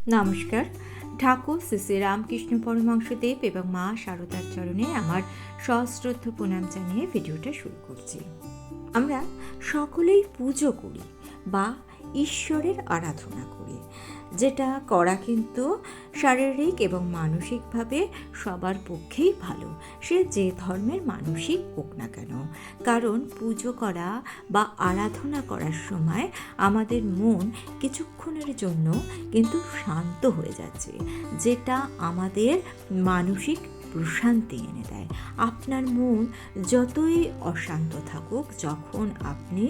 নমস্কার। ঠাকুর শ্রী শ্রী রামকৃষ্ণ পরমহংসদেব এবং মা শারদার চরণে আমার সশ্রদ্ধ প্রণাম জানিয়ে ভিডিওটা শুরু করছি। আমরা সকলেই পুজো করি বা ঈশ্বরের আরাধনা করি, যেটা করা কিন্তু শারীরিক এবং মানসিকভাবে সবার পক্ষেই ভালো, সে যে ধর্মের মানুষই হোক না কেন। কারণ পুজো করা বা আরাধনা করার সময় আমাদের মন কিছুক্ষণের জন্য কিন্তু শান্ত হয়ে যাচ্ছে, যেটা আমাদের মানসিক প্রশান্তি এনে দেয়। আপনার মন যতই অশান্ত থাকুক, যখন আপনি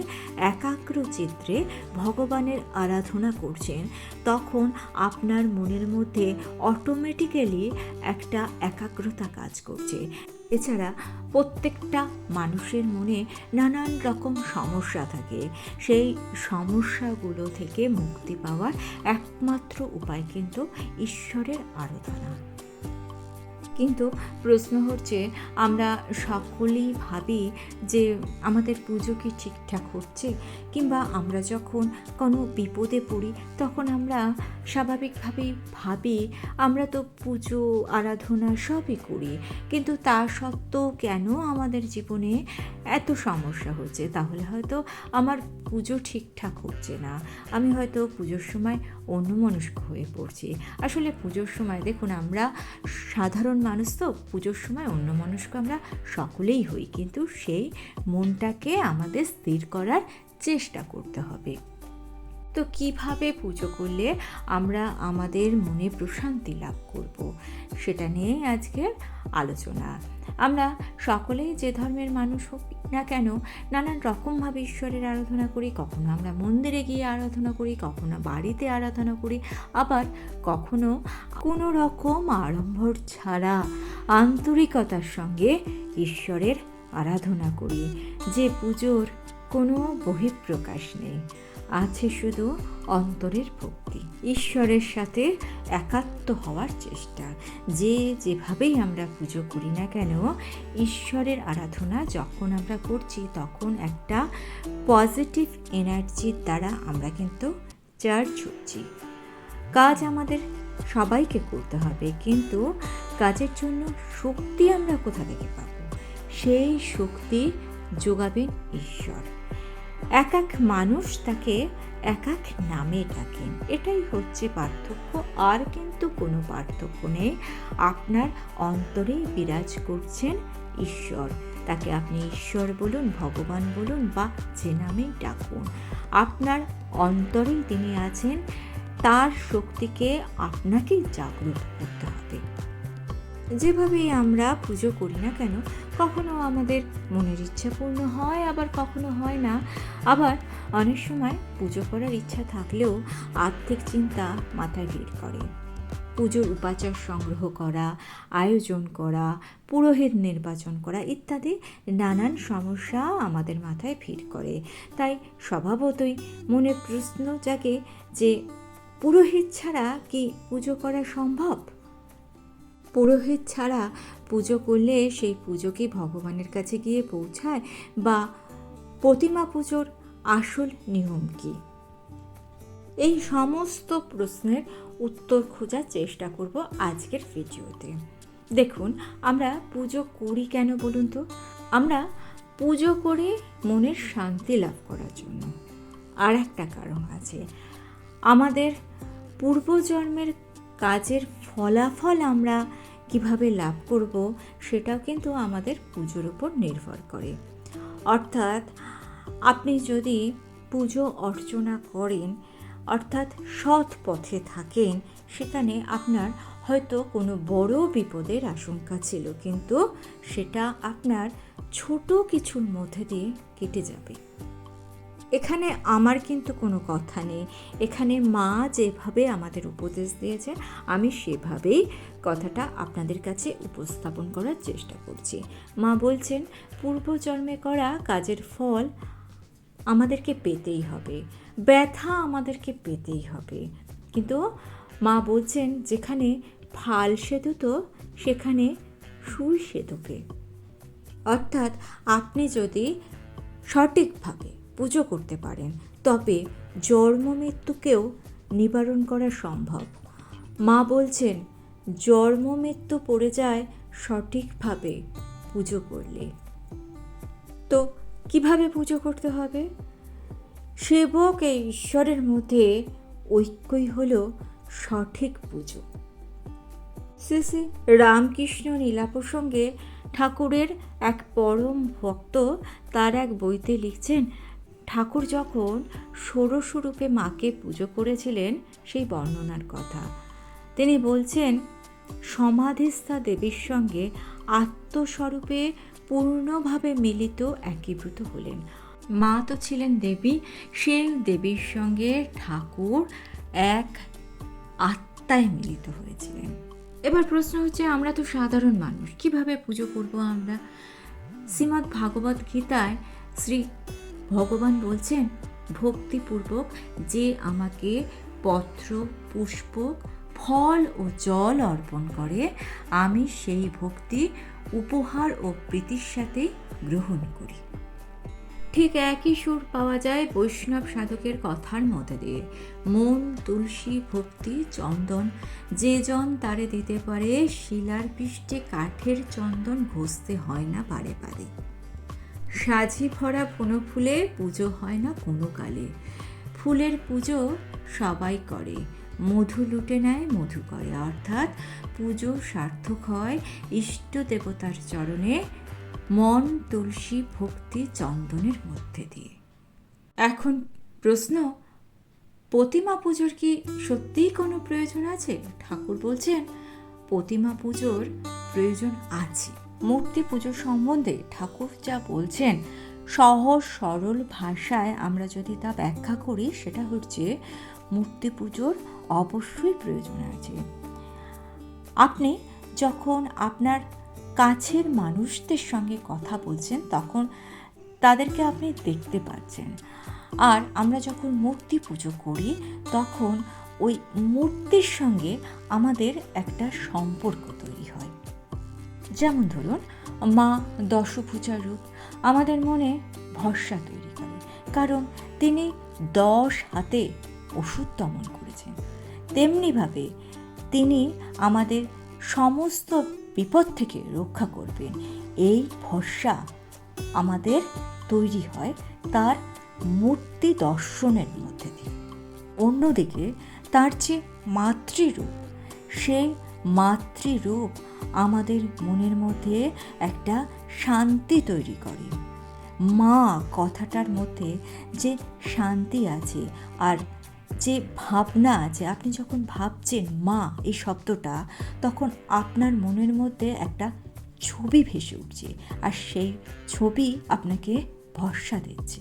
একাগ্র চিত্রে ভগবানের আরাধনা করছেন, তখন আপনার মনের মধ্যে অটোমেটিক্যালি একটা একাগ্রতা কাজ করছে। এছাড়া প্রত্যেকটা মানুষের মনে নানান রকম সমস্যা থাকে, সেই সমস্যাগুলো থেকে মুক্তি পাওয়ার একমাত্র উপায় কিন্তু ঈশ্বরের আরাধনা। কিন্তু প্রশ্ন হচ্ছে, আমরা সকলেই ভাবি যে আমাদের পুজো কি ঠিকঠাক হচ্ছে, কিংবা আমরা যখন কোনো বিপদে পড়ি তখন আমরা স্বাভাবিকভাবেই ভাবি আমরা তো পুজো আরাধনা সবই করি, কিন্তু তা সত্ত্বেও কেন আমাদের জীবনে এত সমস্যা হচ্ছে? তাহলে হয়তো আমার পুজো ঠিকঠাক হচ্ছে না, আমি হয়তো পুজোর সময় অন্যমনস্ক হয়ে পড়ছি। আসলে পুজোর সময় দেখুন, আমরা সাধারণ মানুষ তো, পুজোর সময় অন্যমনস্ক আমরা সকলেই হই, কিন্তু সেই মনটাকে আমাদের স্থির করার চেষ্টা করতে হবে। তো কিভাবে পুজো করলে আমরা আমাদের মনে প্রশান্তি লাভ করব, সেটা নিয়ে আজকের আলোচনা। আমরা সকলেই যে ধর্মের মানুষ হোক না কেন নানান রকমভাবে ঈশ্বরের আরাধনা করি। কখনো আমরা মন্দিরে গিয়ে আরাধনা করি, কখনো বাড়িতে আরাধনা করি, আবার কখনো কোনো রকম আড়ম্বর ছাড়া আন্তরিকতার সঙ্গে ঈশ্বরের আরাধনা করি, যে পুজোর কোনো বহিঃপ্রকাশ নেই, আছে শুধু অন্তরের ভক্তি, ঈশ্বরের সাথে একাত্ম হওয়ার চেষ্টা। যে যেভাবেই আমরা পুজো করি না কেন, ঈশ্বরের আরাধনা যখন আমরা করছি তখন একটা পজিটিভ এনার্জির দ্বারা আমরা কিন্তু চার্জ হচ্ছি। কাজ আমাদের সবাইকে করতে হবে, কিন্তু কাজের জন্য শক্তি আমরা কোথা থেকে পাব? সেই শক্তি যোগাবেন ঈশ্বর। এক এক মানুষ তাকে এক এক নামে ডাকেন, এটাই হচ্ছে পার্থক্য, আর কিন্তু কোনো পার্থক্য নেই। আপনার অন্তরেই বিরাজ করছেন ঈশ্বর, তাকে আপনি ঈশ্বর বলুন, ভগবান বলুন, বা যে নামেই ডাকুন, আপনার অন্তরেই তিনি আছেন। তার শক্তিকে আপনাকেই জাগ্রত করতে হবে। যেভাবেই আমরা পুজো করি না কেন, কখনো আমাদের মনের ইচ্ছা পূর্ণ হয়, আবার কখনো হয় না। আবার অনেক সময় পুজো করার ইচ্ছা থাকলেও আর্থিক চিন্তা মাথায় ভিড় করে। পুজোর উপাচার সংগ্রহ করা, আয়োজন করা, পুরোহিত নির্বাচন করা ইত্যাদি নানান সমস্যা আমাদের মাথায় ভিড় করে। তাই স্বভাবতই মনে প্রশ্ন জাগে যে পুরোহিত ছাড়া কি পুজো করা সম্ভব? পুরোহিত ছাড়া পুজো করলে সেই পুজো কি ভগবানের কাছে গিয়ে পৌঁছায়, বা প্রতিমা পুজোর আসল নিয়ম কি? এই সমস্ত প্রশ্নের উত্তর খোঁজার চেষ্টা করব আজকের ভিডিওতে। দেখুন, আমরা পুজো করি কেন বলুন তো? আমরা পুজো করি মনের শান্তি লাভ করার জন্য। আর একটা কারণ আছে, আমাদের পূর্বজন্মের কাজের ফলাফল আমরা কিভাবে লাভ করব, সেটাও কিন্তু আমাদের পুজোর উপর নির্ভর করে। অর্থাৎ আপনি যদি পুজো অর্চনা করেন, অর্থাৎ সৎ পথে থাকেন, সেখানে আপনার হয়তো কোনো বড় বিপদের আশঙ্কা ছিল, কিন্তু সেটা আপনার ছোট কিছুর মধ্যে দিয়ে কেটে যাবে। এখানে আমার কিন্তু কোনো কথা নেই, এখানে মা যেভাবে আমাদের উপদেশ দিয়েছে আমি সেভাবেই কথাটা আপনাদের কাছে উপস্থাপন করার চেষ্টা করছি। মা বলছেন পূর্বজন্মে করা কাজের ফল আমাদেরকে পেতেই হবে, ব্যথা আমাদেরকে পেতেই হবে, কিন্তু মা বলছেন যেখানে ফাল সেতুত সেখানে সুই সেতুকে। অর্থাৎ আপনি যদি সঠিকভাবে পুজো করতে পারেন, তবে জন্ম মৃত্যুকেও নিবারণ করা সম্ভব। মা বলছেন জন্ম মৃত্যু পড়ে যায় সঠিকভাবে পুজো করলে। তো কিভাবে পুজো করতে হবে? সেবক এই ঈশ্বরের মধ্যে ঐক্যই হলো সঠিক পুজো। শ্রী শ্রী রামকৃষ্ণ লীলা প্রসঙ্গে ঠাকুরের এক পরম ভক্ত তার এক বইতে লিখছেন, ঠাকুর যখন ষোড়শরূপে মাকে পুজো করেছিলেন সেই বর্ণনার কথা। তিনি বলছেন, সমাধিস্থা দেবীর সঙ্গে আত্মস্বরূপে পূর্ণভাবে মিলিত একীভূত হলেন। মা তো ছিলেন দেবী, সেই দেবীর সঙ্গে ঠাকুর এক আত্মায় মিলিত হয়েছিলেন। এবার প্রশ্ন হচ্ছে, আমরা তো সাধারণ মানুষ, কিভাবে পুজো করব আমরা? শ্রীমদ্ ভাগবত গীতায় শ্রী ভগবান বলছেন, ভক্তিপূর্বক যে আমাকে পত্র, পুষ্প, ফল ও জল অর্পণ করে, আমি সেই ভক্তি উপহার ও প্রীতির সাথে গ্রহণ করি। ঠিক একই সুর পাওয়া যায় বৈষ্ণব সাধকের কথার মধ্যে দিয়ে। মন তুলসী ভক্তি চন্দন, যে জন তারে দিতে পারে, শিলার পৃষ্ঠে কাঠের চন্দন ঘষতে হয় না বারে বারে। সাজি ভরা ফুলে পুজো হয় না কোনো কালে। ফুলের পুজো সবাই করে, মধু লুটে নেয় মধু করে, অর্থাৎ পুজো সার্থক হয় ইষ্ট দেবতার চরণে মন তুলসী ভক্তি চন্দনের মধ্যে দিয়ে। এখন প্রশ্ন, প্রতিমা পুজোর কি সত্যিই কোনো প্রয়োজন আছে? ঠাকুর বলছেন, প্রতিমা পুজোর প্রয়োজন আছে। মূর্তি পুজো সম্বন্ধে ঠাকুর যা বলছেন, সহজ সরল ভাষায় আমরা যদি তা ব্যাখ্যা করি, সেটা হচ্ছে মূর্তি পুজোর অবশ্যই প্রয়োজন আছে। আপনি যখন আপনার কাছের মানুষদের সঙ্গে কথা বলছেন, তখন তাদেরকে আপনি দেখতে পাচ্ছেন। আর আমরা যখন মূর্তি পুজো করি, তখন ওই মূর্তির সঙ্গে আমাদের একটা সম্পর্ক তৈরি হয়। যেমন ধরুন, মা দশভুজা রূপ আমাদের মনে ভরসা তৈরি করে, কারণ তিনি 10 হাতে অসুর দমন করেছেন। তেমনিভাবে তিনি আমাদের সমস্ত বিপদ থেকে রক্ষা করবেন, এই ভরসা আমাদের তৈরি হয় তার মূর্তি দর্শনের মধ্যে দিয়ে। অন্যদিকে তার যে মাতৃরূপ, সেই মাতৃরূপ আমাদের মনের মধ্যে একটা শান্তি তৈরি করে। মা কথাটার মধ্যে যে শান্তি আছে আর যে ভাবনা আছে, আপনি যখন ভাবছেন মা এই শব্দটা, তখন আপনার মনের মধ্যে একটা ছবি ভেসে উঠছে, আর সেই ছবি আপনাকে ভরসা দিচ্ছে।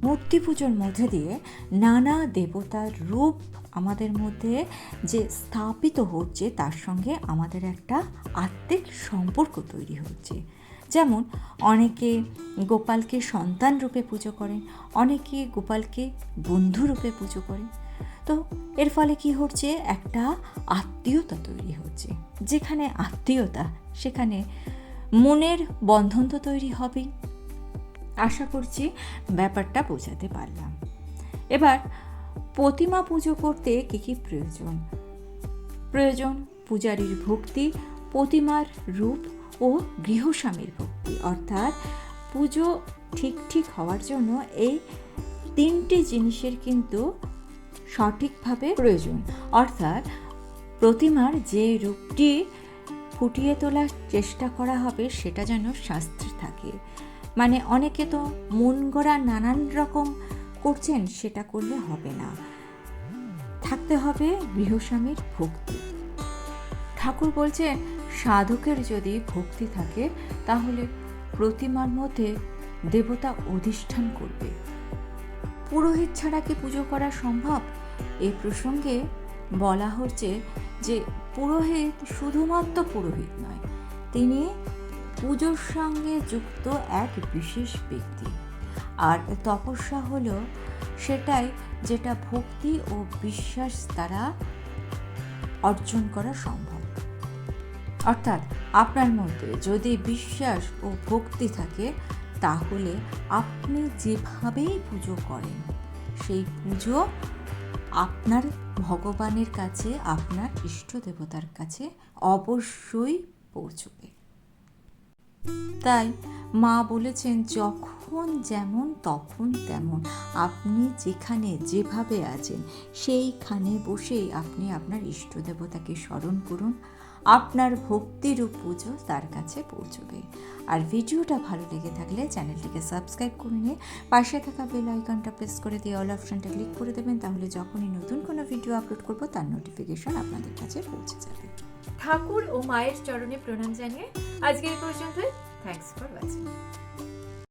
মূর্তি পুজোর মধ্যে দিয়ে নানা দেবতার রূপ আমাদের মধ্যে যে স্থাপিত হচ্ছে, তার সঙ্গে আমাদের একটা আত্মিক সম্পর্ক তৈরি হচ্ছে। যেমন অনেকে গোপালকে সন্তান রূপে পুজো করেন, অনেকে গোপালকে বন্ধু রূপে পুজো করেন। তো এর ফলে কি হচ্ছে, একটা আত্মীয়তা তৈরি হচ্ছে। যেখানে আত্মীয়তা, সেখানে মনের বন্ধন তো তৈরি হবেই। আশা করছি ব্যাপারটা বোঝাতে পারলাম। এবার প্রতিমা পুজো করতে কী কী প্রয়োজন? প্রয়োজন পূজারীর ভক্তি, প্রতিমার রূপ ও গৃহস্বামীর ভক্তি। অর্থাৎ পুজো ঠিক হওয়ার জন্য এই 3টি জিনিসের কিন্তু সঠিকভাবে প্রয়োজন। অর্থাৎ প্রতিমার যে রূপটি ফুটিয়ে তোলার চেষ্টা করা হবে, সেটা যেন শাস্ত্রে থাকে। মানে অনেকে তো মন গড়া নানান রকম করছেন, সেটা করলে হবে না। থাকতে হবে গৃহস্বামীর ভক্তি। ঠাকুর বলছেন, সাধকের যদি ভক্তি থাকে, তাহলে প্রতিমার মধ্যে দেবতা অধিষ্ঠান করবে। পুরোহিত ছাড়া কি পুজো করা সম্ভব? এই প্রসঙ্গে বলা হচ্ছে যে পুরোহিত শুধুমাত্র পুরোহিত নয়, তিনি পুজোর সঙ্গে যুক্ত এক বিশেষ ব্যক্তি। আর তপস্যা হলো সেটাই যেটা ভক্তি ও বিশ্বাস দ্বারা অর্জন করা সম্ভব। অর্থাৎ আপনার মধ্যে যদি বিশ্বাস ও ভক্তি থাকে, তাহলে আপনি যেভাবেই পুজো করেন, সেই পুজো আপনার ভগবানের কাছে, আপনার ইষ্ট দেবতার কাছে অবশ্যই পৌঁছবে। তাই মা বলেছেন, যখন যেমন তখন তেমন। আপনি যেখানে যেভাবে আছেন সেইখানে বসেই আপনি আপনার ইষ্ট দেবতাকে স্মরণ করুন। আপনার ভক্তিরূপ পুজো তার কাছে পৌঁছবে। আর ভিডিওটা ভালো লেগে থাকলে চ্যানেলটিকে সাবস্ক্রাইব করে নিয়ে পাশে থাকা বেল আইকনটা প্রেস করে দিয়ে অল অপশনটা ক্লিক করে দেবেন। তাহলে যখনই নতুন কোনো ভিডিও আপলোড করব তার নোটিফিকেশন আপনাদের কাছে পৌঁছে যাবে। ঠাকুর ও মায়ের চরণে প্রণাম জানিয়ে আজকে এই পর্যন্তই। Thanks for watching.